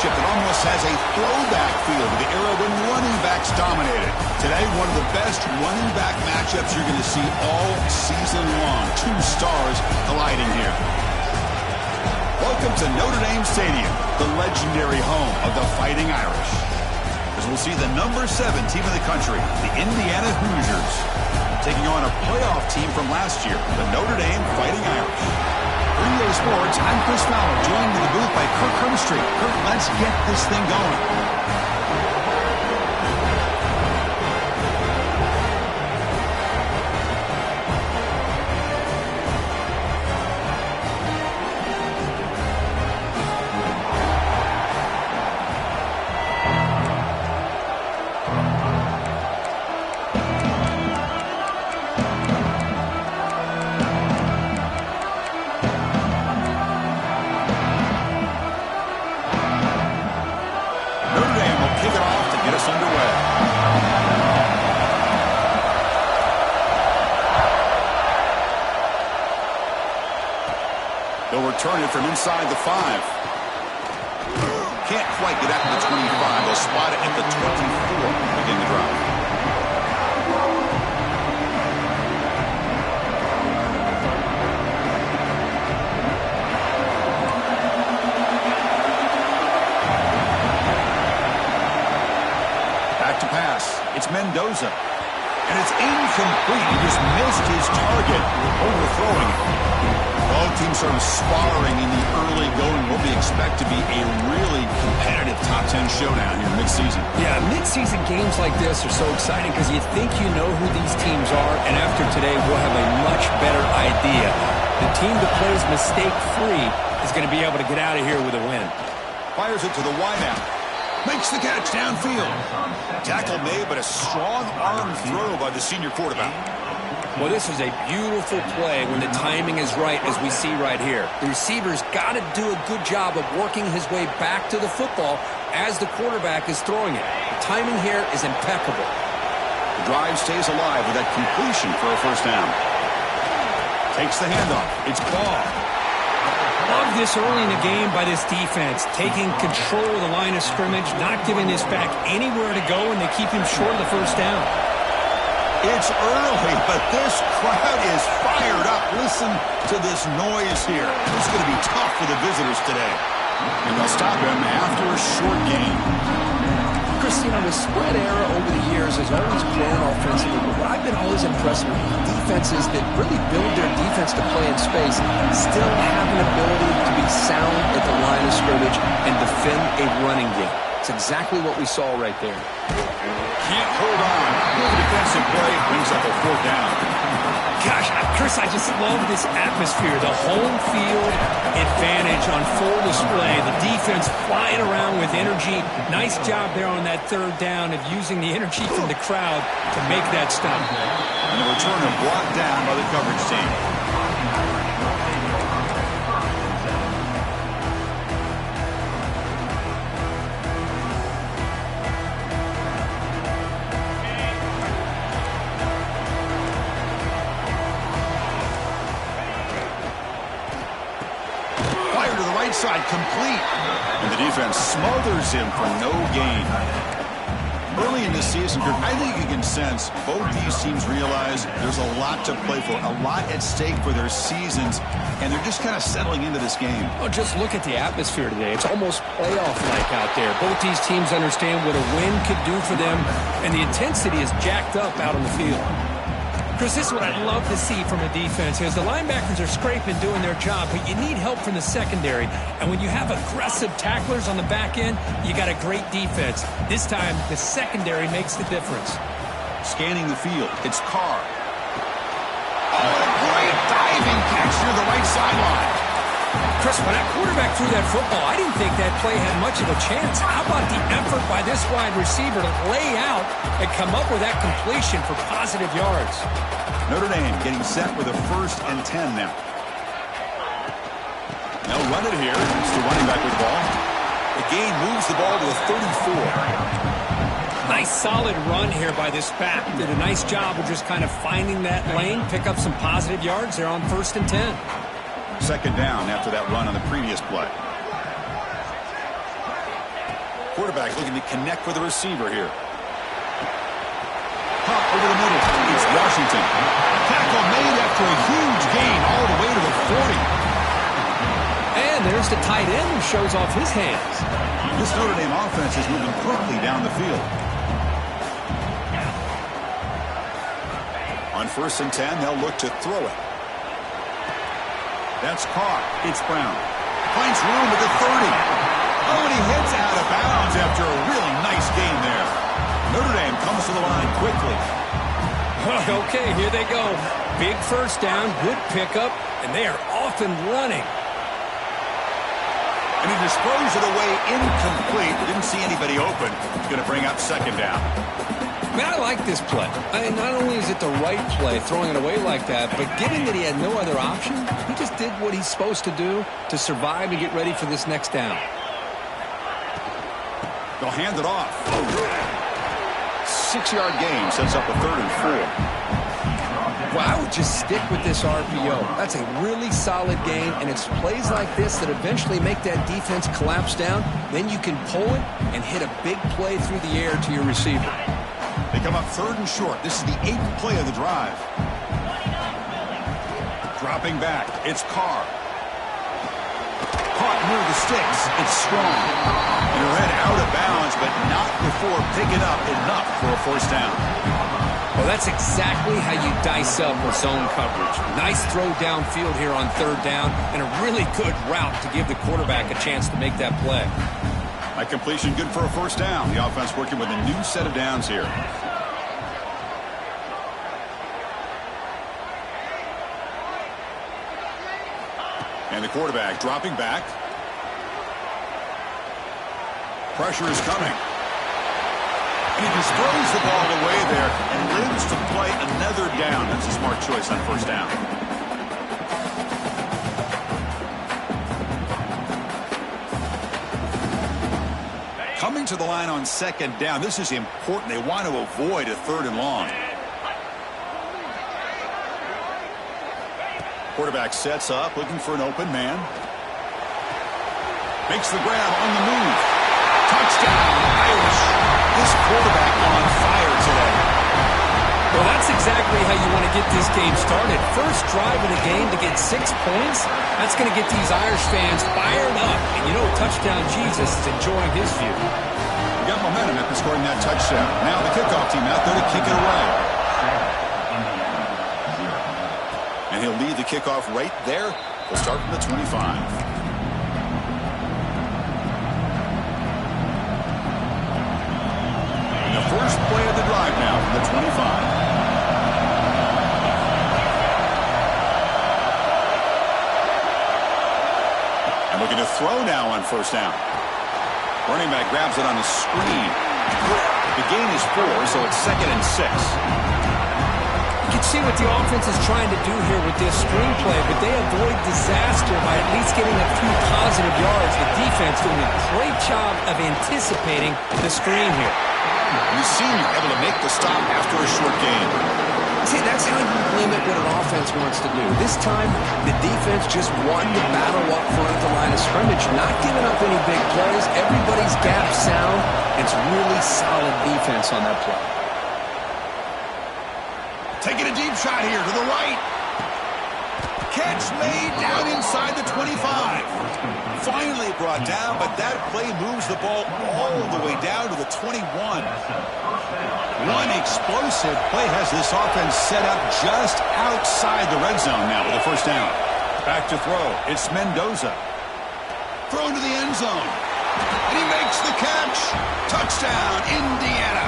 matchup that almost has a throwback feel to the era when running backs dominated. Today, one of the best running back matchups you're going to see all season long. Two stars colliding here. Welcome to Notre Dame Stadium, the legendary home of the Fighting Irish. As we'll see the number 7 team in the country, the Indiana Hoosiers, taking on a playoff team from last year, the Notre Dame Fighting Irish. For EA Sports, I'm Chris Fowler, joined in the booth by Kirk Hermstreet. Kirk, let's get this thing going. They'll return it from inside the 5. Can't quite get out to the 25. They'll spot it at the 24. Begin the drive. Back to pass. It's Mendoza. And it's incomplete. He just missed his target, overthrowing it. Both teams sort of sparring in the early going. What we expect to be a really competitive top 10 showdown here mid-season. Yeah, mid-season games like this are so exciting because you think you know who these teams are, and after today we'll have a much better idea. The team that plays mistake-free is going to be able to get out of here with a win. Fires it to the wideout. Makes the catch downfield. Tackle made, but a strong arm throw by the senior quarterback. Well, this is a beautiful play when the timing is right, as we see right here. The receiver's got to do a good job of working his way back to the football as the quarterback is throwing it. The timing here is impeccable. The drive stays alive with that completion for a first down. Takes the handoff. It's ball. Love this early in the game by this defense, taking control of the line of scrimmage, not giving this back anywhere to go, and they keep him short of the first down. It's early, but this crowd is fired up. Listen to this noise here. It's going to be tough for the visitors today. And they'll stop him after a short gain. Christina, the spread era over the years has always grown offensively, but what I've been always impressed with defenses that really build their defense to play in space still have an ability to be sound at the line of scrimmage and defend a running game. It's exactly what we saw right there. Can't hold on. Good defensive play. Brings up a 4th down. Gosh, Chris, I just love this atmosphere. The home field advantage on full display. The defense flying around with energy. Nice job there on that 3rd down of using the energy from the crowd to make that stop. And the returner blocked down by the coverage team. Side complete, and the defense smothers him for no gain. Early in this season, I think you can sense both these teams realize there's a lot to play for, a lot at stake for their seasons, and they're just kind of settling into this game. Oh, just look at the atmosphere today. It's almost playoff-like out there. Both these teams understand what a win could do for them, and the intensity is jacked up out on the field. Chris, this is what I'd love to see from a defense is the linebackers are scraping, doing their job, but you need help from the secondary. And when you have aggressive tacklers on the back end, you got a great defense. This time, the secondary makes the difference. Scanning the field, it's Carr. Oh, a great diving catch near the right sideline. Chris, when that quarterback threw that football, I didn't think that play had much of a chance. How about the effort by this wide receiver to lay out and come up with that completion for positive yards? Notre Dame getting set with a 1st and 10 now. They'll run it here. It's the running back with the ball. The gain moves the ball to the 34. Nice solid run here by this back. Did a nice job of just kind of finding that lane, pick up some positive yards there on 1st and 10. 2nd down after that run on the previous play. Quarterback looking to connect with the receiver here. Pop over the middle. It's Washington. Tackle made after a huge gain all the way to the 40. And there's the tight end who shows off his hands. This Notre Dame offense is moving quickly down the field. On 1st and 10, they'll look to throw it. That's caught. It's Brown. Finds room at the 30. Oh, and he heads out of bounds after a really nice game there. Notre Dame comes to the line quickly. Okay, here they go. Big first down, good pickup, and they are off and running. And he disposed it away incomplete. Didn't see anybody open. He's going to bring up 2nd down. Man, I like this play. Not only is it the right play, throwing it away like that, but given that he had no other option, he just did what he's supposed to do to survive and get ready for this next down. They'll hand it off. 6-yard gain sets up a 3rd and 4. Well, I would just stick with this RPO. That's a really solid gain, and it's plays like this that eventually make that defense collapse down. Then you can pull it and hit a big play through the air to your receiver. They come up 3rd and short. This is the 8th play of the drive. Dropping back. It's Carr. Caught near the sticks. It's Strong. And read out of bounds, but not before picking up enough for a 1st down. Well, that's exactly how you dice up with zone coverage. Nice throw downfield here on 3rd down, and a really good route to give the quarterback a chance to make that play. That completion good for a 1st down. The offense working with a new set of downs here. And the quarterback dropping back. Pressure is coming. And he just throws the ball away there and lives to play another down. That's a smart choice on 1st down. Coming to the line on 2nd down. This is important. They want to avoid a 3rd and long. Quarterback sets up, looking for an open man. Makes the grab on the move. Touchdown, Irish. This quarterback on fire today. Well, that's exactly how you want to get this game started. First drive of the game to get 6 points. That's going to get these Irish fans fired up. And you know, touchdown Jesus is enjoying his view. He got momentum after scoring that touchdown. Now the kickoff team out there to kick it away. And he'll lead the kickoff right there. We'll start from the 25. First play of the drive now from the 25. And looking to throw now on 1st down. Running back grabs it on the screen. The gain is 4, so it's 2nd and 6. You can see what the offense is trying to do here with this screen play, but they avoid disaster by at least getting a few positive yards. The defense doing a great job of anticipating the screen here. The senior able to make the stop after a short gain. See, that's how you limit what an offense wants to do. This time, the defense just won the battle up front at the line of scrimmage, not giving up any big plays. Everybody's gap sound. It's really solid defense on that play. Taking a deep shot here to the right. Catch made down inside the 25. Finally brought down, but that play moves the ball all the way down to the 21. One explosive play has this offense set up just outside the red zone now with a 1st down. Back to throw. It's Mendoza. Thrown to the end zone. And he makes the catch. Touchdown, Indiana.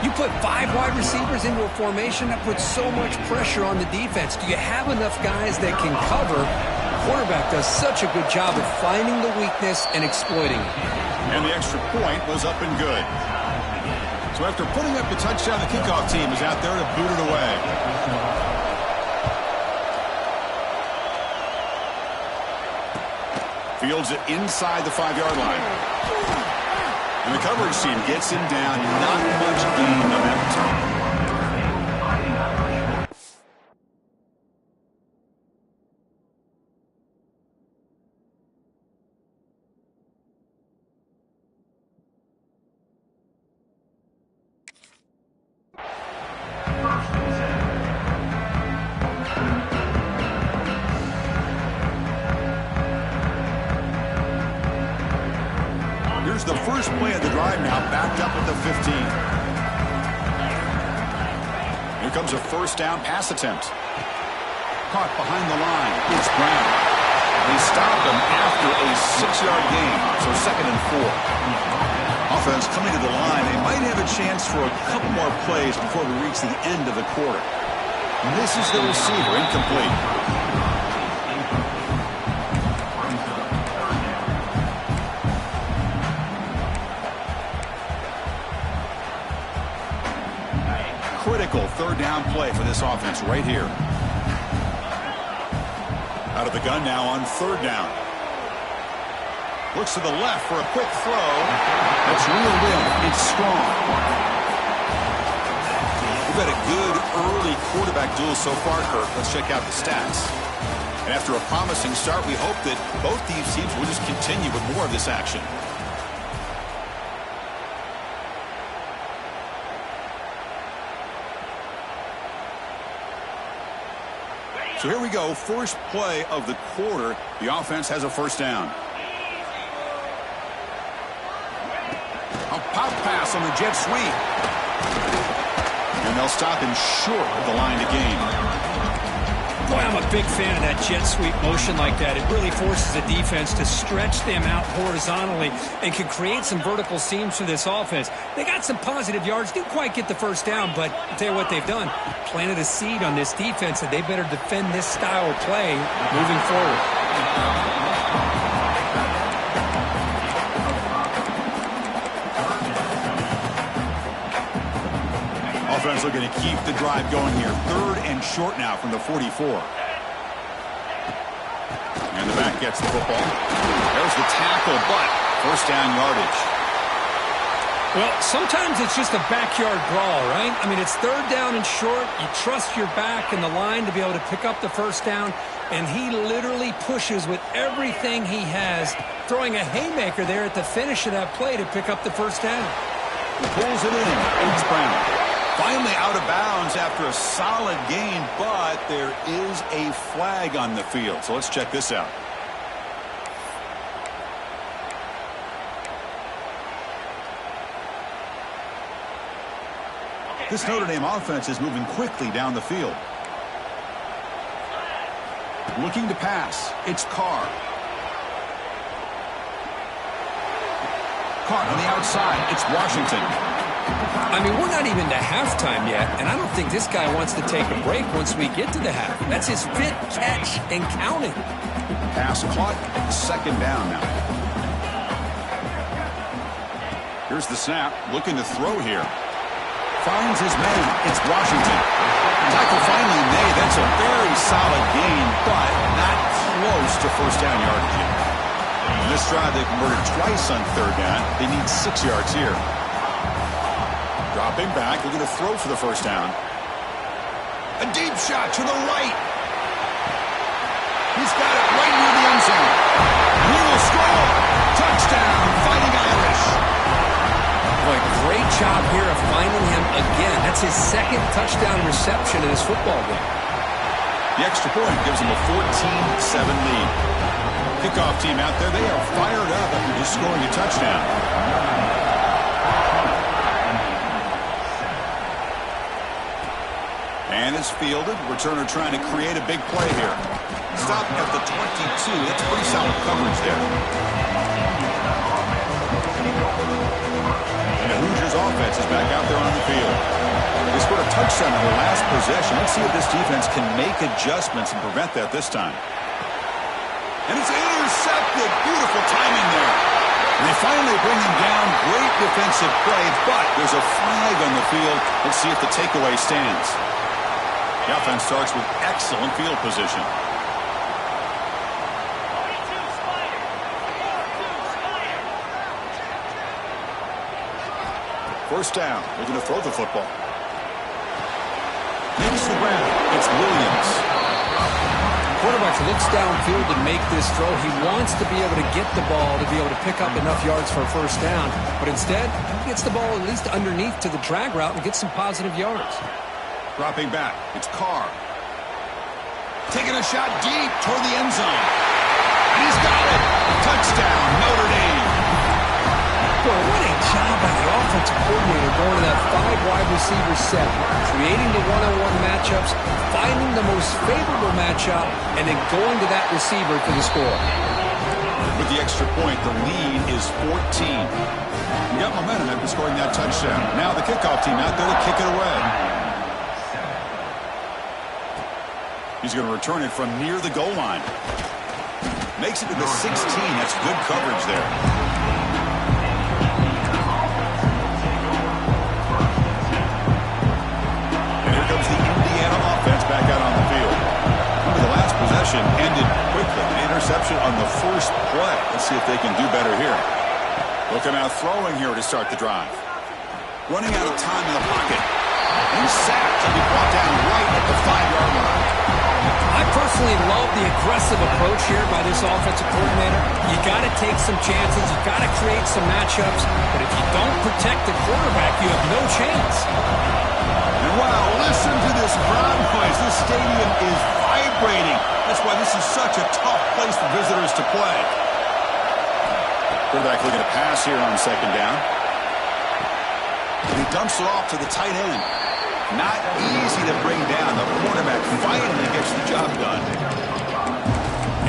You put 5 wide receivers into a formation that puts so much pressure on the defense. Do you have enough guys that can cover? The quarterback does such a good job of finding the weakness and exploiting it. And the extra point was up and good. So after putting up the touchdown, the kickoff team is out there to boot it away. Fields it inside the 5-yard line. And the coverage team gets him down. Not much gain momentum. the first play of the drive now, backed up at the 15. Here comes a first down pass attempt. Caught behind the line. It's Brown. They stopped him after a 6-yard gain, so 2nd and 4. Offense coming to the line. They might have a chance for a couple more plays before we reach the end of the quarter. This is the receiver, incomplete. Critical third down play for this offense right here. Out of the gun now on third down. Looks to the left for a quick throw. That's reeled in. It's strong. We've had a good early quarterback duel so far, Kirk. Let's check out the stats. And after a promising start, we hope that both these teams will just continue with more of this action. So here we go, first play of the quarter. The offense has a first down. A pop pass on the jet sweep. And they'll stop him short of the line to gain. Boy, I'm a big fan of that jet sweep motion like that. It really forces the defense to stretch them out horizontally and can create some vertical seams for this offense. They got some positive yards, didn't quite get the first down, but I'll tell you what they've done. Planted a seed on this defense that they better defend this style of play moving forward. Offense looking to keep the drive going here. 3rd and short now from the 44. And the back gets the football. There's the tackle, but first down yardage. Well, sometimes it's just a backyard brawl, right? I mean, it's 3rd down and short. You trust your back and the line to be able to pick up the first down, and he literally pushes with everything he has, throwing a haymaker there at the finish of that play to pick up the first down. He pulls it in. It's Brown. Finally out of bounds after a solid gain, but there is a flag on the field. So let's check this out. This Notre Dame offense is moving quickly down the field. Looking to pass. It's Carr. Caught on the outside. It's Washington. I mean, we're not even to halftime yet, and I don't think this guy wants to take a break once we get to the half. That's his 5th catch and counting. Pass caught. 2nd down now. Here's the snap. Looking to throw here. Finds his man. It's Washington. Tackle finally made. That's a very solid gain, but not close to first down yardage yet. In this drive, they converted twice on 3rd down. They need 6 yards here. Dropping back, looking to throw for the first down. A deep shot to the right. He's got it right near the end zone. He will score. Touchdown, Fighting Irish. Boy, great job here of finding him again. That's his 2nd touchdown reception in this football game. The extra point gives them a 14-7 lead. Kickoff team out there, they are fired up after just scoring a touchdown. And is fielded. Returner trying to create a big play here. Stop at the 22. That's pretty solid coverage there. And the Hoosiers offense is back out there on the field. They scored a touchdown on their last possession. Let's see if this defense can make adjustments and prevent that this time. And it's intercepted. Beautiful timing there. And they finally bring him down. Great defensive play, but there's a flag on the field. Let's see if the takeaway stands. The offense starts with excellent field position. First down. They're going to throw the football. Makes the grab. It's Williams. Quarterback looks downfield to make this throw. He wants to be able to get the ball to be able to pick up enough yards for a first down. But instead, he gets the ball at least underneath to the drag route and gets some positive yards. Dropping back. It's Carr. Taking a shot deep toward the end zone. And he's got it. Touchdown, Notre Dame. Boy, what a job by the offensive coordinator going to that 5-wide receiver set, creating the one-on-one matchups, finding the most favorable matchup, and then going to that receiver for the score. With the extra point, the lead is 14. We got momentum after scoring that touchdown. Now the kickoff team out there to kick it away. He's going to return it from near the goal line. Makes it to the 16. That's good coverage there. And here comes the Indiana offense back out on the field. Remember, the last possession ended quickly. An interception on the first play. Let's see if they can do better here. Looking out throwing here to start the drive. Running out of time in the pocket. He's sacked and be brought down right at the 5-yard line. I personally love the aggressive approach here by this offensive coordinator. You got to take some chances. You got to create some matchups. But if you don't protect the quarterback, you have no chance. And wow, listen to this crowd noise. This stadium is vibrating. That's why this is such a tough place for visitors to play. Quarterback looking to pass here on second down. And he dumps it off to the tight end. Not easy to bring down. The quarterback finally gets the job done.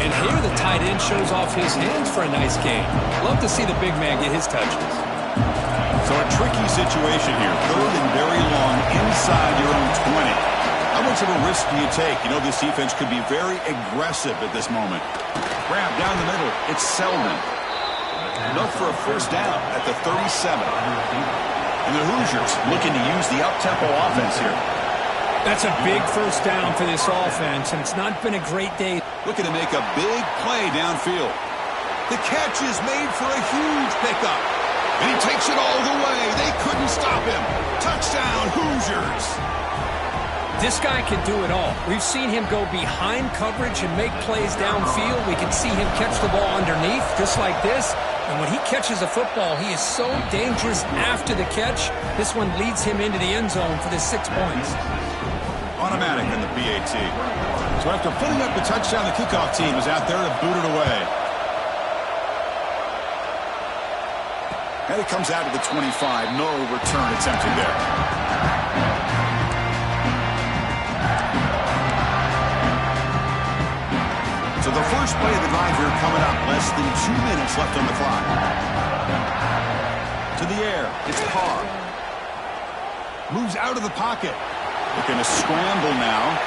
And here the tight end shows off his hands for a nice game. Love to see the big man get his touches. So a tricky situation here. Third and very long inside your own 20. How much of a risk do you take? You know this defense could be very aggressive at this moment. Grab down the middle. It's Selden. Enough for a first down at the 37. And the Hoosiers looking to use the up-tempo offense here. That's a big first down for this offense, and it's not been a great day. Looking to make a big play downfield. The catch is made for a huge pickup. And he takes it all the way. They couldn't stop him. Touchdown, Hoosiers. This guy can do it all. We've seen him go behind coverage and make plays downfield. We can see him catch the ball underneath, just like this. And when he catches a football, he is so dangerous after the catch. This one leads him into the end zone for the 6 points. Automatic in the BAT. So after putting up the touchdown, the kickoff team is out there to boot it away. And it comes out to the 25. No return attempted there. So the first play of the drive here coming up. Less than 2 minutes left on the clock. To the air. It's Carr. Moves out of the pocket. Looking to scramble now.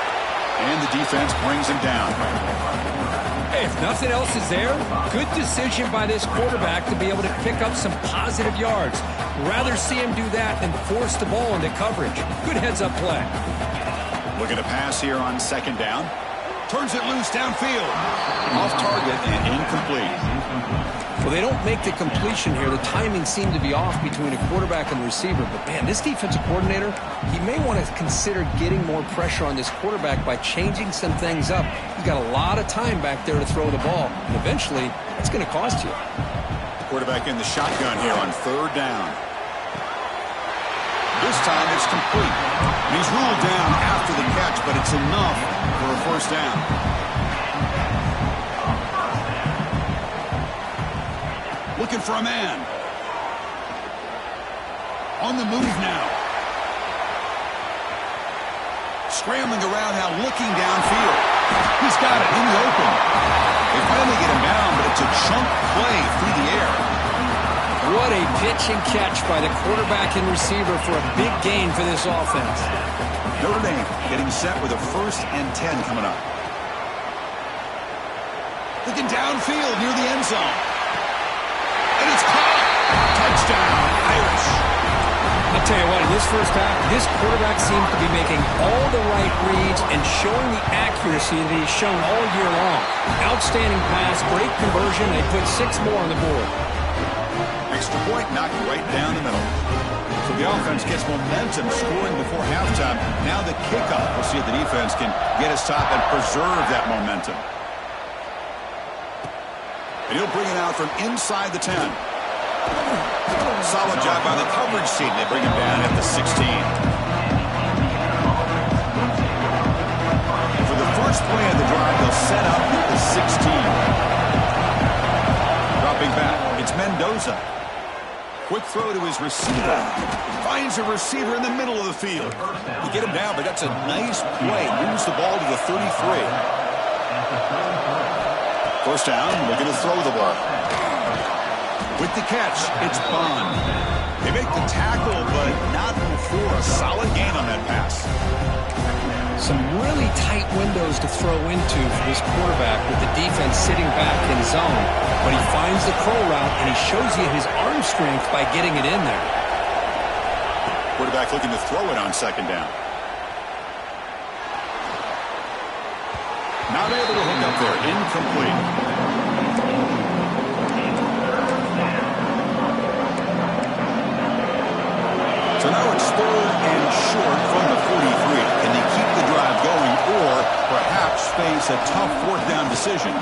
And the defense brings him down. Hey, if nothing else is there, good decision by this quarterback to be able to pick up some positive yards. Rather see him do that than force the ball into coverage. Good heads-up play. Looking to pass here on second down. Turns it loose downfield. Off target and incomplete. Well, they don't make the completion here. The timing seemed to be off between a quarterback and a receiver. But, man, this defensive coordinator, he may want to consider getting more pressure on this quarterback by changing some things up. He's got a lot of time back there to throw the ball. And eventually, that's going to cost you. Quarterback in the shotgun here on third down. This time it's complete. And he's ruled down after the catch, but it's enough for a first down. Looking for a man. On the move now. Scrambling around now, looking downfield. He's got it in the open. They finally get him down, but it's a chunk play through the air. What a pitch and catch by the quarterback and receiver for a big gain for this offense. Notre Dame getting set with a 1st and 10 coming up. Looking downfield near the end zone. And it's caught. Touchdown, Irish. I'll tell you what, in this first half, this quarterback seems to be making all the right reads and showing the accuracy that he's shown all year long. Outstanding pass, great conversion. They put 6 more on the board. Extra point knocked right down the middle. So the offense gets momentum scoring before halftime. Now the kickoff. We'll see if the defense can get a stop and preserve that momentum. And he'll bring it out from inside the 10. Solid job by the coverage team. They bring him down at the 16. And for the first play of the drive, they'll set up at the 16. Dropping back, it's Mendoza. Quick throw to his receiver. Finds a receiver in the middle of the field. You get him down, but that's a nice play. Moves the ball to the 33. First down, looking to throw the ball. With the catch, it's Bond. They make the tackle, but not before a solid gain on that pass. Some really tight windows to throw into for this quarterback with the defense sitting back in zone. But he finds the curl route, and he shows you his arm strength by getting it in there. Quarterback looking to throw it on second down. Not able to hook up there. Incomplete. So now it's 3rd and short from the 43. Can they keep the drive going or perhaps face a tough 4th down decision?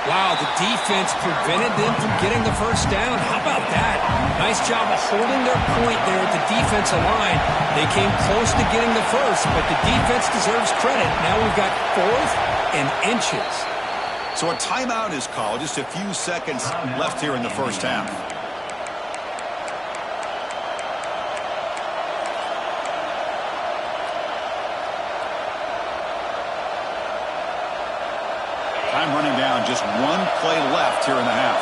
Wow, the defense prevented them from getting the first down. How about that? Nice job of holding their point there at the defensive line. They came close to getting the first, but the defense deserves credit. Now we've got 4th and inches. So a timeout is called. Just a few seconds left here in the first half. Time running down, just one play left here in the half.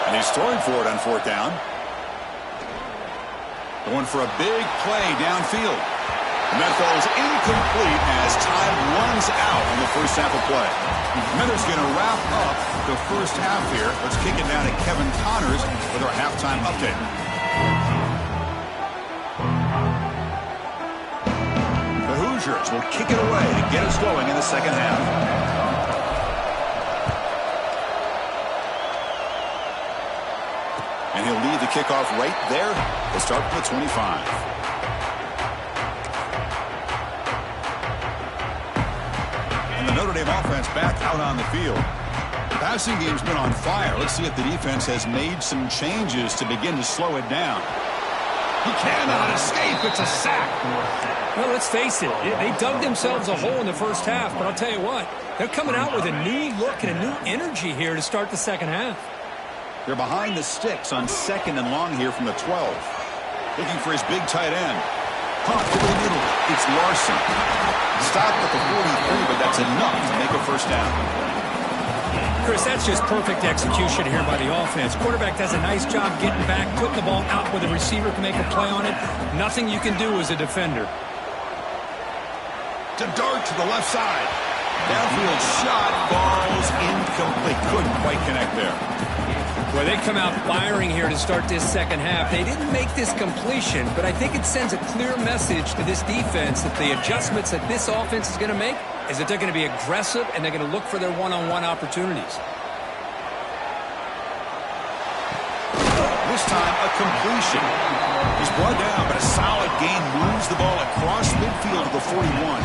And he's throwing for it on 4th down. Going for a big play downfield. And that falls incomplete as time runs out in the first half of play. Miners going to wrap up the first half here. Let's kick it down to Kevin Connors with our halftime update. Will kick it away to get us going in the second half. And he'll lead the kickoff right there. We'll start from the 25. And the Notre Dame offense back out on the field. The passing game's been on fire. Let's see if the defense has made some changes to begin to slow it down. He cannot escape. It's a sack. Well, let's face it. They dug themselves a hole in the first half, but I'll tell you what. They're coming out with a new look and a new energy here to start the second half. They're behind the sticks on 2nd and long here from the 12. Looking for his big tight end. Hunt over the middle. It's Larson. Stopped at the 43, but that's enough to make a first down. Chris, that's just perfect execution here by the offense. Quarterback does a nice job getting back, putting the ball out where the receiver can make a play on it. Nothing you can do as a defender. To dart to the left side. Downfield shot, falls incomplete. Couldn't quite connect there. Well, they come out firing here to start this second half. They didn't make this completion, but I think it sends a clear message to this defense that the adjustments that this offense is going to make is that they're going to be aggressive and they're going to look for their one-on-one opportunities. This time, a completion. He's brought down, but a solid gain moves the ball across midfield to the 41.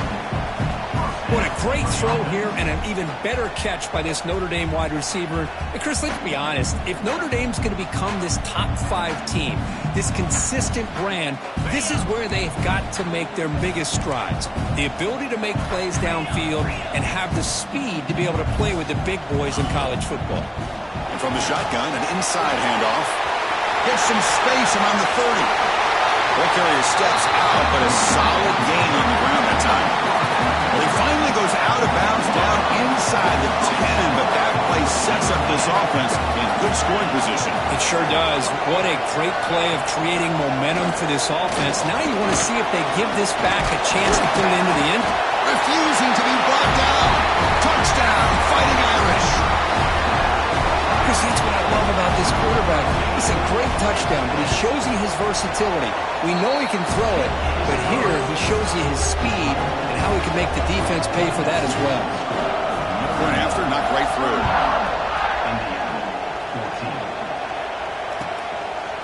What a great throw here and an even better catch by this Notre Dame wide receiver. And Chris, let's be honest. If Notre Dame's going to become this top 5 team, this consistent brand, this is where they've got to make their biggest strides. The ability to make plays downfield and have the speed to be able to play with the big boys in college football. And from the shotgun, an inside handoff. Gets some space around the 30. Ball carrier steps out, but a solid gain on the ground that time. Well, he finally goes out of bounds down inside the 10, but that play sets up this offense in good scoring position. It sure does. What a great play of creating momentum for this offense. Now you want to see if they give this back a chance to put it into the end. Refusing to be brought down. Touchdown, Fighting Irish. Chris, that's what I love about this quarterback. It's a great touchdown, but he shows you his versatility. We know he can throw it, but here he shows you his speed and how he can make the defense pay for that as well. Going after, knocked right through.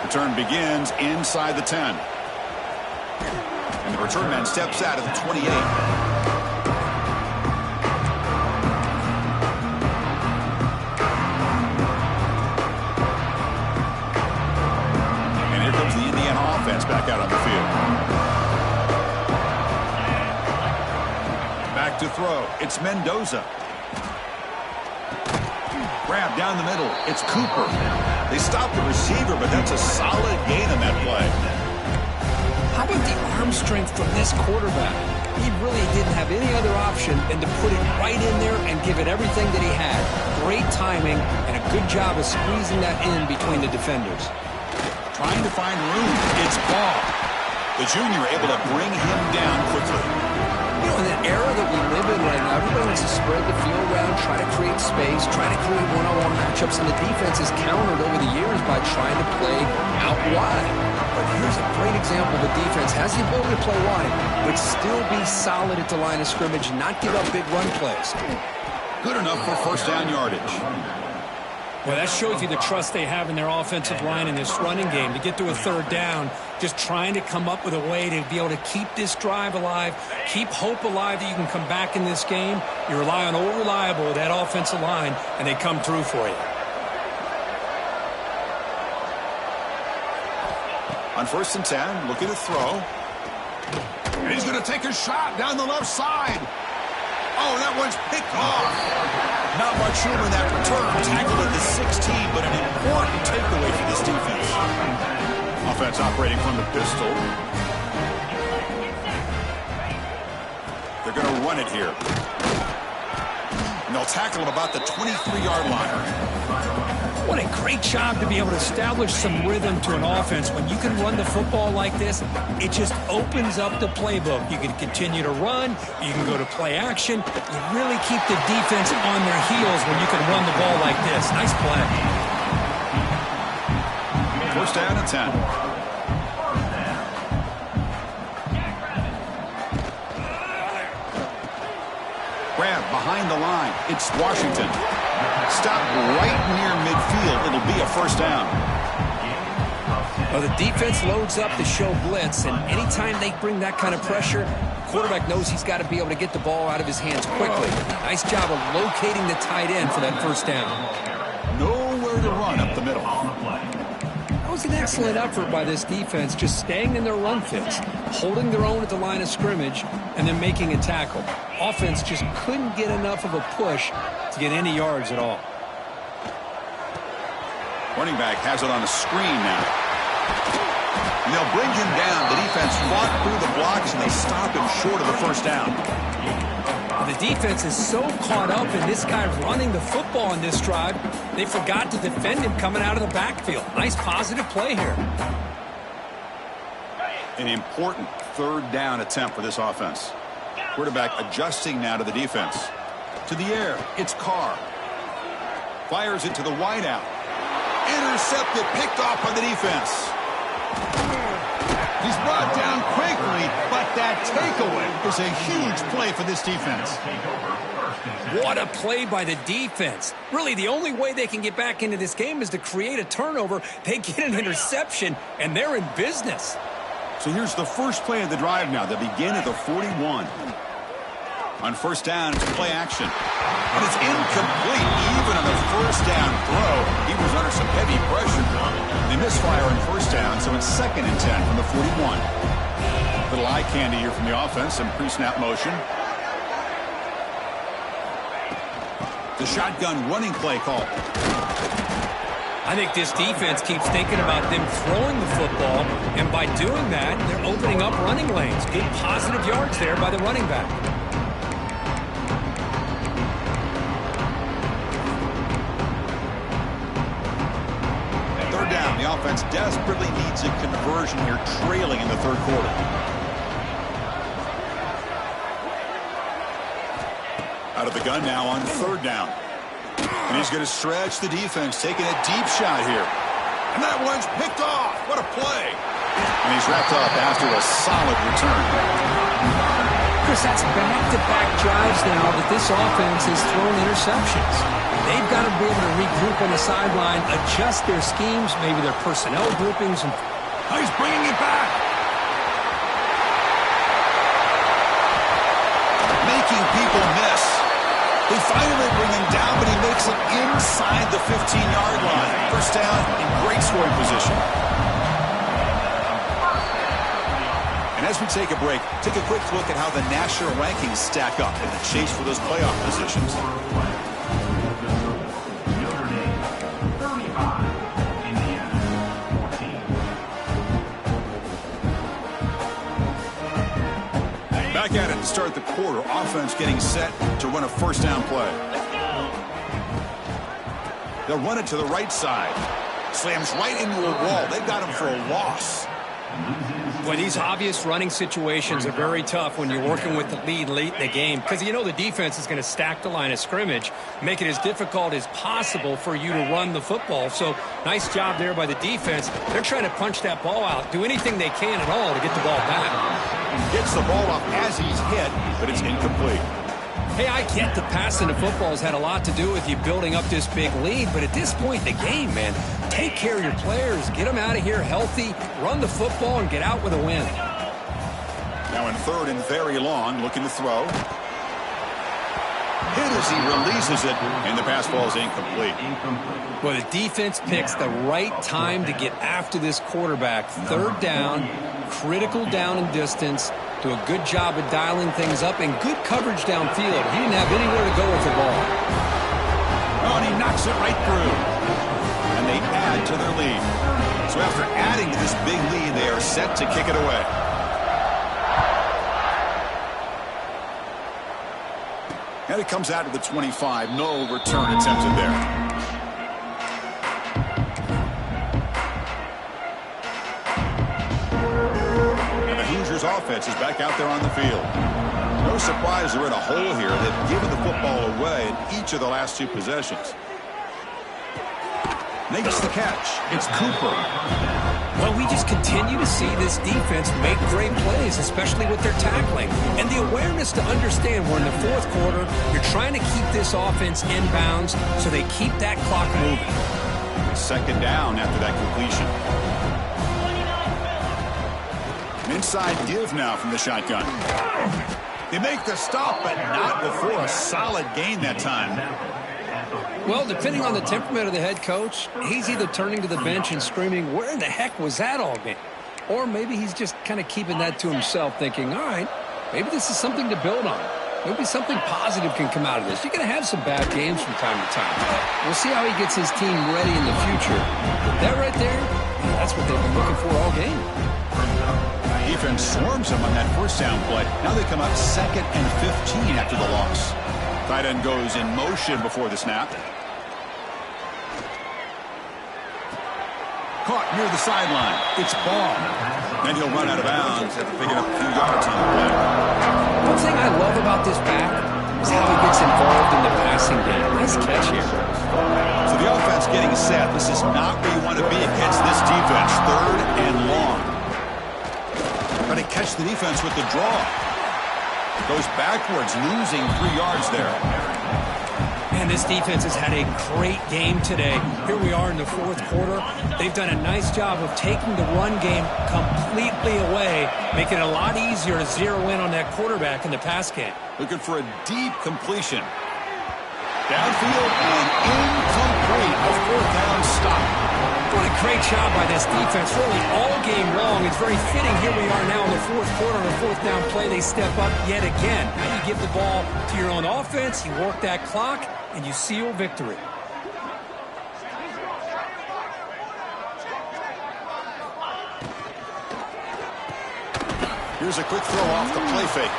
Return begins inside the 10. And the return man steps out of the 28. Back out on the field. Back to throw. It's Mendoza. grab down the middle. It's Cooper. They stopped the receiver, but that's a solid gain on that play. How about the arm strength from this quarterback? He really didn't have any other option than to put it right in there and give it everything that he had. Great timing and a good job of squeezing that in between the defenders. Trying to find room. It's Ball. The junior able to bring him down quickly. You know, in the era that we live in right now, everybody wants to spread the field around, try to create space, try to create one-on-one matchups, and the defense has countered over the years by trying to play out wide. But here's a great example of a defense has the ability to play wide, but still be solid at the line of scrimmage, not give up big run plays. Good enough for first down yardage. Well, that shows you the trust they have in their offensive line in this running game to get to a third down, just trying to come up with a way to be able to keep this drive alive, keep hope alive that you can come back in this game. You rely on old reliable with that offensive line, and they come through for you. On 1st and 10, looking to throw. And he's going to take a shot down the left side. Oh, that one's picked off. Not much room in that return. Tackled at the 16, but an important takeaway for this defense. Offense operating from the pistol. They're going to run it here. And they'll tackle him about the 23-yard line. What a great job to be able to establish some rhythm to an offense. When you can run the football like this, it just opens up the playbook. You can continue to run. You can go to play action. You really keep the defense on their heels when you can run the ball like this. Nice play. First down and 10. Grab behind the line. It's Washington. Stop right near midfield. It'll be a first down. Well, the defense loads up to show blitz, and anytime they bring that kind of pressure, the quarterback knows he's got to be able to get the ball out of his hands quickly. Nice job of locating the tight end for that first down. Nowhere to run up the middle. That was an excellent effort by this defense, just staying in their run fits, holding their own at the line of scrimmage, and then making a tackle. Offense just couldn't get enough of a push to get any yards at all. Running back has it on a screen now. And they'll bring him down. The defense fought through the blocks, and they stop him short of the first down. The defense is so caught up in this guy running the football on this drive, they forgot to defend him coming out of the backfield. Nice positive play here. An important third down attempt for this offense. Quarterback adjusting now to the defense. To the air, it's Carr. Fires it to the wideout. Intercepted, picked off by the defense. He's brought down quickly, but that takeaway is a huge play for this defense. What a play by the defense. Really, the only way they can get back into this game is to create a turnover. They get an interception, and they're in business. So here's the first play of the drive now. They begin at the 41. On first down, it's play action. And it's incomplete. Even on the first down throw, he was under some heavy pressure. They misfire on first down, so it's 2nd and 10 from the 41. Little eye candy here from the offense, some pre-snap motion. The shotgun running play call. I think this defense keeps thinking about them throwing the football, and by doing that, they're opening up running lanes. Good positive yards there by the running back. Third down, the offense desperately needs a conversion here, trailing in the third quarter. Out of the gun now on third down. And he's going to stretch the defense, taking a deep shot here. And that one's picked off. What a play. And he's wrapped up after a solid return. Chris, that's back-to-back drives now that this offense has thrown interceptions. They've got to be able to regroup on the sideline, adjust their schemes, maybe their personnel groupings. And he's bringing it back. Making people miss. They finally bring him down, but he makes it inside the 15-yard line. First down in great scoring position. And as we take a break, take a quick look at how the national rankings stack up in the chase for those playoff positions. Back at it to start the quarter. Offense getting set to run a first down play. They'll run it to the right side. Slams right into a wall. They've got him for a loss. Well, these obvious running situations are very tough when you're working with the lead late in the game because you know the defense is going to stack the line of scrimmage, make it as difficult as possible for you to run the football. So nice job there by the defense. They're trying to punch that ball out, do anything they can at all to get the ball back. He gets the ball off as he's hit, but it's incomplete. Hey, I get the passing of football has had a lot to do with you building up this big lead, but at this point in the game, man, take care of your players, get them out of here healthy, run the football, and get out with a win. Now in third and very long, looking to throw. Hit as he releases it, and the pass ball is incomplete. Well, the defense picks the right time to get after this quarterback. Third down, critical down and distance. Do a good job of dialing things up and good coverage downfield. He didn't have anywhere to go with the ball. Oh, and he knocks it right through. And they add to their lead. So after adding to this big lead, they are set to kick it away. And it comes out to the 25. No return attempted there. Offense is back out there on the field. No surprise they're in a hole here. They've given the football away in each of the last two possessions. Makes the catch. It's Cooper. Well, we just continue to see this defense make great plays, especially with their tackling. And the awareness to understand we're in the fourth quarter, you're trying to keep this offense in bounds so they keep that clock moving. Second down after that completion. Inside give now from the shotgun. They make the stop, but not before a solid gain that time. Well, depending on the temperament of the head coach, he's either turning to the bench and screaming, where in the heck was that all game? Or maybe he's just kind of keeping that to himself, thinking, all right, maybe this is something to build on. Maybe something positive can come out of this. You're going to have some bad games from time to time. We'll see how he gets his team ready in the future. But that right there, that's what they've been looking for all game. Defense swarms him on that first down play. Now they come up 2nd and 15 after the loss. Tight end goes in motion before the snap. Caught near the sideline. It's ball. Then he'll run out of bounds after picking up a few yards on the play. One thing I love about this back is how he gets involved in the passing game. Nice catch here. So the offense getting set. This is not where you want to be against this defense. Third and long. Trying to catch the defense with the draw. Goes backwards, losing 3 yards there. Man, this defense has had a great game today. Here we are in the fourth quarter. They've done a nice job of taking the run game completely away, making it a lot easier to zero in on that quarterback in the pass game. Looking for a deep completion. Downfield and incomplete. A fourth down stop. What a great job by this defense, really all game long. It's very fitting. Here we are now in the fourth quarter on a fourth down play. They step up yet again. Now you give the ball to your own offense, you work that clock, and you seal victory. Here's a quick throw off the play fake.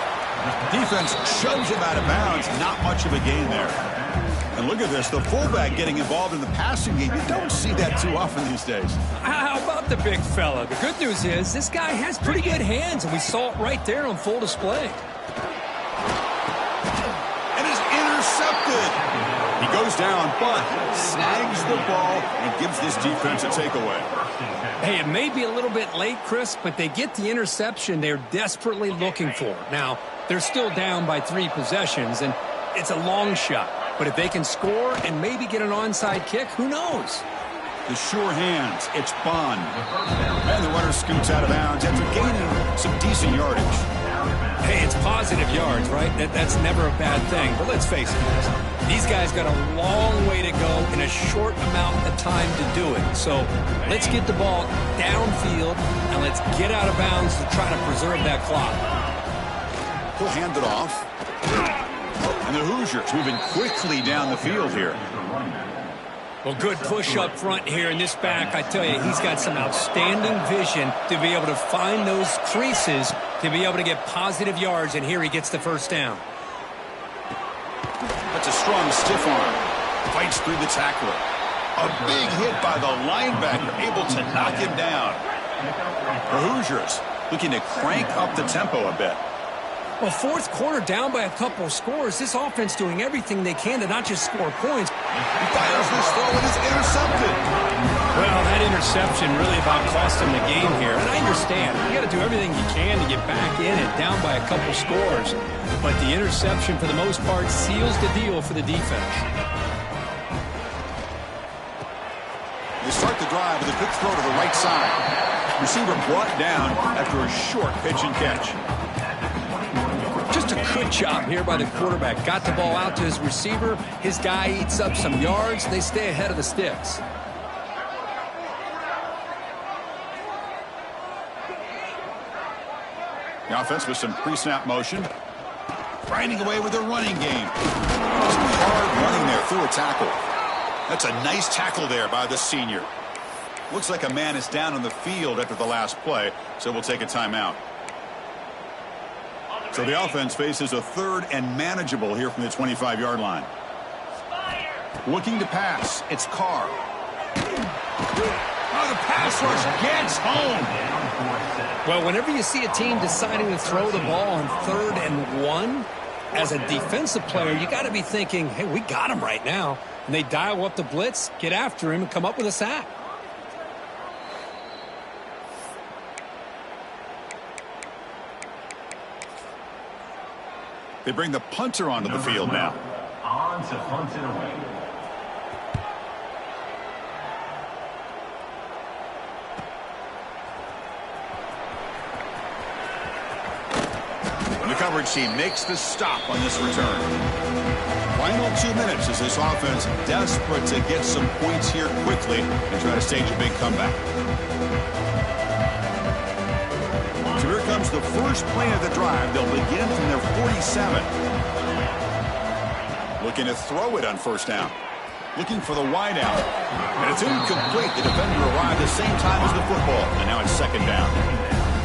Defense shoves him out of bounds. Not much of a gain there. And look at this, the fullback getting involved in the passing game. You don't see that too often these days. How about the big fella? The good news is this guy has pretty good hands, and we saw it right there on full display. And is intercepted. He goes down, but snags the ball and gives this defense a takeaway. Hey, it may be a little bit late, Chris, but they get the interception they're desperately looking for. Now, they're still down by 3 possessions, and it's a long shot. But if they can score and maybe get an onside kick, who knows? The sure hands. It's Bond. And the runner scoots out of bounds after gaining some decent yardage. Hey, it's positive yards, right? That's never a bad thing. But let's face it, guys. These guys got a long way to go in a short amount of time to do it. So let's get the ball downfield and let's get out of bounds to try to preserve that clock. He'll hand it off. And the Hoosiers moving quickly down the field here. Well, good push up front here in this back. I tell you, he's got some outstanding vision to be able to find those creases, to be able to get positive yards, and here he gets the first down. That's a strong stiff arm. Fights through the tackler. A big hit by the linebacker, able to knock him down. The Hoosiers looking to crank up the tempo a bit. Well, fourth quarter down by a couple of scores. This offense doing everything they can to not just score points. He fires this throw and is intercepted. Well, that interception really about cost him the game here. And I understand. You got to do everything you can to get back in and down by a couple scores. But the interception, for the most part, seals the deal for the defense. They start the drive with a quick throw to the right side. Receiver brought down after a short pitch and catch. Just a good job here by the quarterback. Got the ball out to his receiver. His guy eats up some yards. They stay ahead of the sticks. The offense with some pre-snap motion. Grinding away with their running game. Some hard running there through a tackle. That's a nice tackle there by the senior. Looks like a man is down on the field after the last play, so we'll take a timeout. So the offense faces a third and manageable here from the 25-yard line. Looking to pass. It's Carr. Oh, the pass rush gets home. Well, whenever you see a team deciding to throw the ball on 3rd and 1, as a defensive player, you got to be thinking, hey, we got him right now. And they dial up the blitz, get after him, and come up with a sack. They bring the punter onto the field now. On to punt it away. And the coverage team makes the stop on this return. Final 2 minutes as this offense desperate to get some points here quickly and try to stage a big comeback. So here comes the first play of the drive. They'll begin from their 47. Looking to throw it on first down. Looking for the wide out. And it's incomplete. The defender arrived the same time as the football. And now it's second down.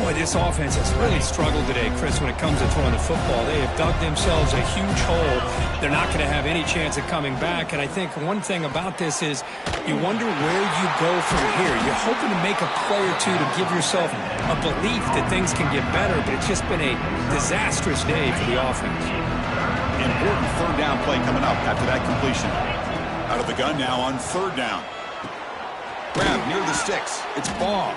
Boy, this offense has really struggled today, Chris, when it comes to throwing the football. They have dug themselves a huge hole. They're not going to have any chance of coming back. And I think one thing about this is you wonder where you go from here. You're hoping to make a play or two to give yourself a belief that things can get better, but it's just been a disastrous day for the offense. Important third down play coming up after that completion. Out of the gun now on third down. Grab near the sticks. It's Baugh.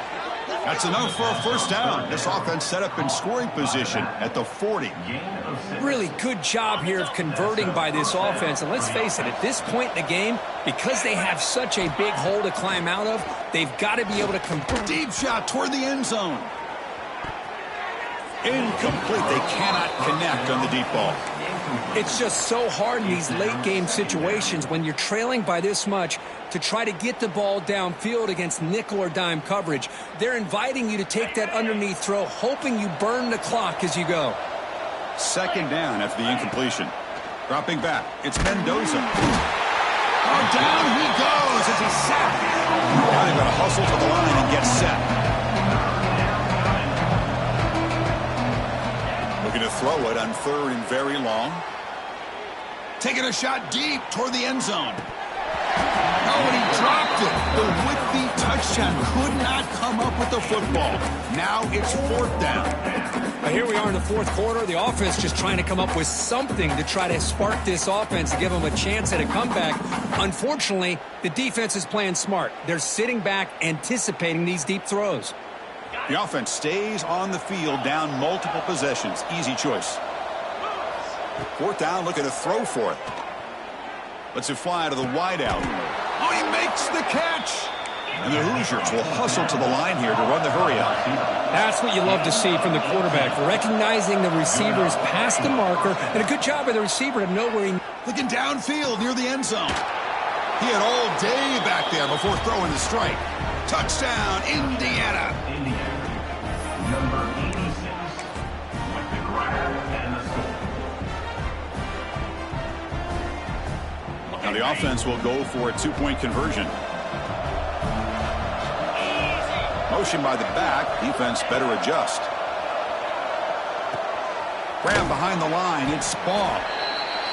That's enough for a first down. This offense set up in scoring position at the 40. Really good job here of converting by this offense. And let's face it, at this point in the game, because they have such a big hole to climb out of, they've got to be able to convert. Deep shot toward the end zone. Incomplete. They cannot connect on the deep ball. It's just so hard in these late game situations when you're trailing by this much to try to get the ball downfield against nickel or dime coverage. They're inviting you to take that underneath throw, hoping you burn the clock as you go. Second down after the incompletion. Dropping back. It's Mendoza. Oh, down he goes. It's a sack. Now they've got to hustle to the line and get set. Looking to throw it on third and very long. Taking a shot deep toward the end zone. Oh, and he dropped it. The would-be touchdown could not come up with the football. Now it's fourth down. Here we are in the fourth quarter. The offense just trying to come up with something to try to spark this offense and give them a chance at a comeback. Unfortunately, the defense is playing smart. They're sitting back, anticipating these deep throws. The offense stays on the field down multiple possessions. Easy choice. Fourth down, looking to throw for it. Lets it fly to the wide out. Oh, he makes the catch. And the Hoosiers will hustle to the line here to run the hurry out. That's what you love to see from the quarterback. Recognizing the receivers past the marker, and a good job by the receiver to know where he... Looking downfield near the end zone. He had all day back there before throwing the strike. Touchdown, Indiana. Number 86 with the grab and the score. Now Now the offense will go for a two-point conversion. Motion by the back. Defense better adjust. Grab behind the line. It's Ball.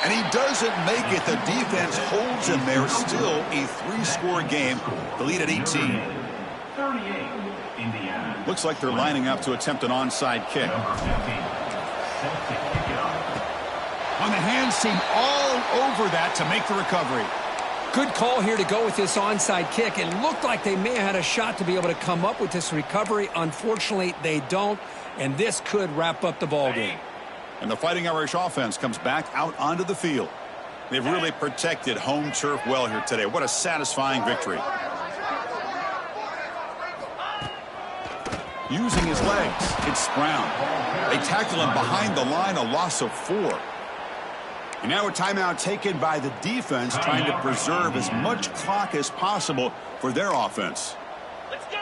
And he doesn't make it. The defense holds him there. Still a three-score game. The lead at 18. 38, Indiana. Looks like they're lining up to attempt an onside kick. Number 15, set to kick it off. On the hands team all over that to make the recovery. Good call here to go with this onside kick. It looked like they may have had a shot to be able to come up with this recovery. Unfortunately, they don't, and this could wrap up the ball game. And the Fighting Irish offense comes back out onto the field. They've really protected home turf well here today. What a satisfying victory. Using his legs, it's Brown. They tackle him behind the line, a loss of 4. And now a timeout taken by the defense, trying to preserve as much clock as possible for their offense. Let's go!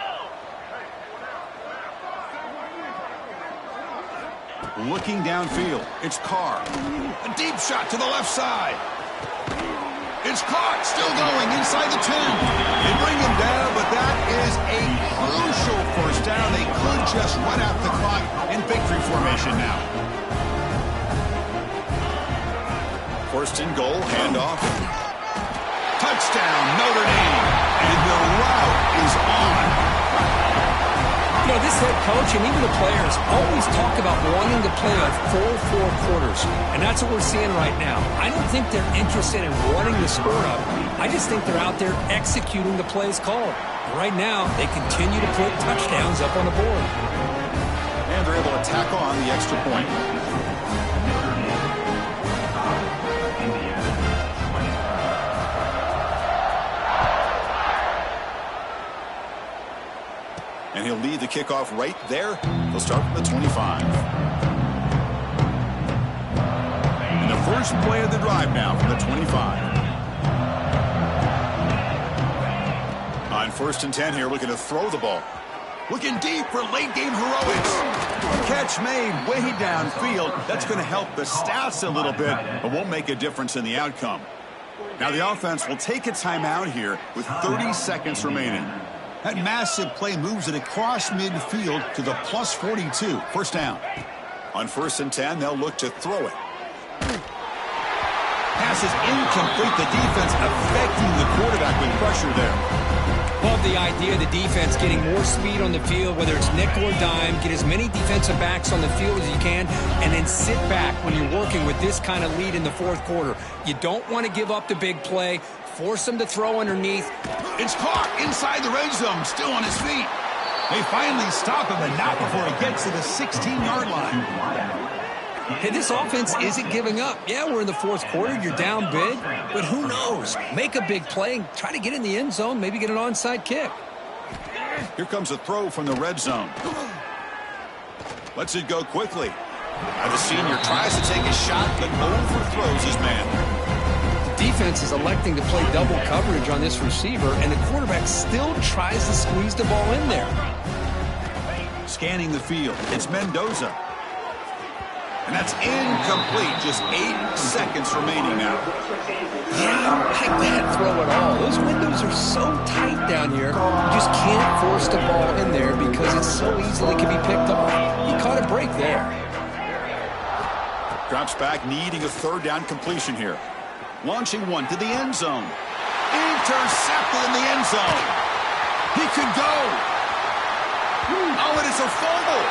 Looking downfield, it's Carr. A deep shot to the left side. It's caught, still going inside the 10. They bring him down, but that is a crucial first down. They could just run out the clock in victory formation now. First and goal, handoff. Touchdown, Notre Dame. And the route is on. You know, this head coach and even the players always talk about wanting to play a full 4 quarters. And that's what we're seeing right now. I don't think they're interested in running the score up. I just think they're out there executing the plays called. Right now, they continue to put touchdowns up on the board. And they're able to tack on the extra point. And he'll lead the kickoff right there. He'll start from the 25. And the first play of the drive now from the 25. On 1st and 10 here, looking to throw the ball. Looking deep for late-game heroics. Catch made way downfield. That's going to help the stats a little bit, but won't make a difference in the outcome. Now the offense will take a timeout here with 30 seconds remaining. That massive play moves it across midfield to the plus 42. First down. On 1st and 10, they'll look to throw it. Pass is incomplete. The defense affecting the quarterback with pressure there. Love the idea of the defense getting more speed on the field, whether it's nickel or dime. Get as many defensive backs on the field as you can, and then sit back when you're working with this kind of lead in the 4th quarter. You don't want to give up the big play. Force them to throw underneath. It's caught inside the red zone, still on his feet. They finally stop him, but not before he gets to the 16-yard line. Hey, this offense isn't giving up. Yeah, we're in the 4th quarter. You're down big, but who knows? Make a big play and try to get in the end zone, maybe get an onside kick. Here comes a throw from the red zone. Lets it go quickly. Now the senior tries to take a shot, but overthrows his man. Defense is electing to play double coverage on this receiver, and the quarterback still tries to squeeze the ball in there. Scanning the field, it's Mendoza. And that's incomplete. Just 8 seconds remaining now. Yeah, I don't like that throw at all. Those windows are so tight down here. You just can't force the ball in there because it so easily can be picked off. You caught a break there. Drops back, needing a 3rd down completion here. Launching one to the end zone. Intercepted in the end zone. He could go. Oh, and it's a fumble.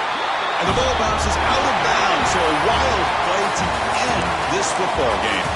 And the ball bounces out of bounds. So a wild play to end this football game.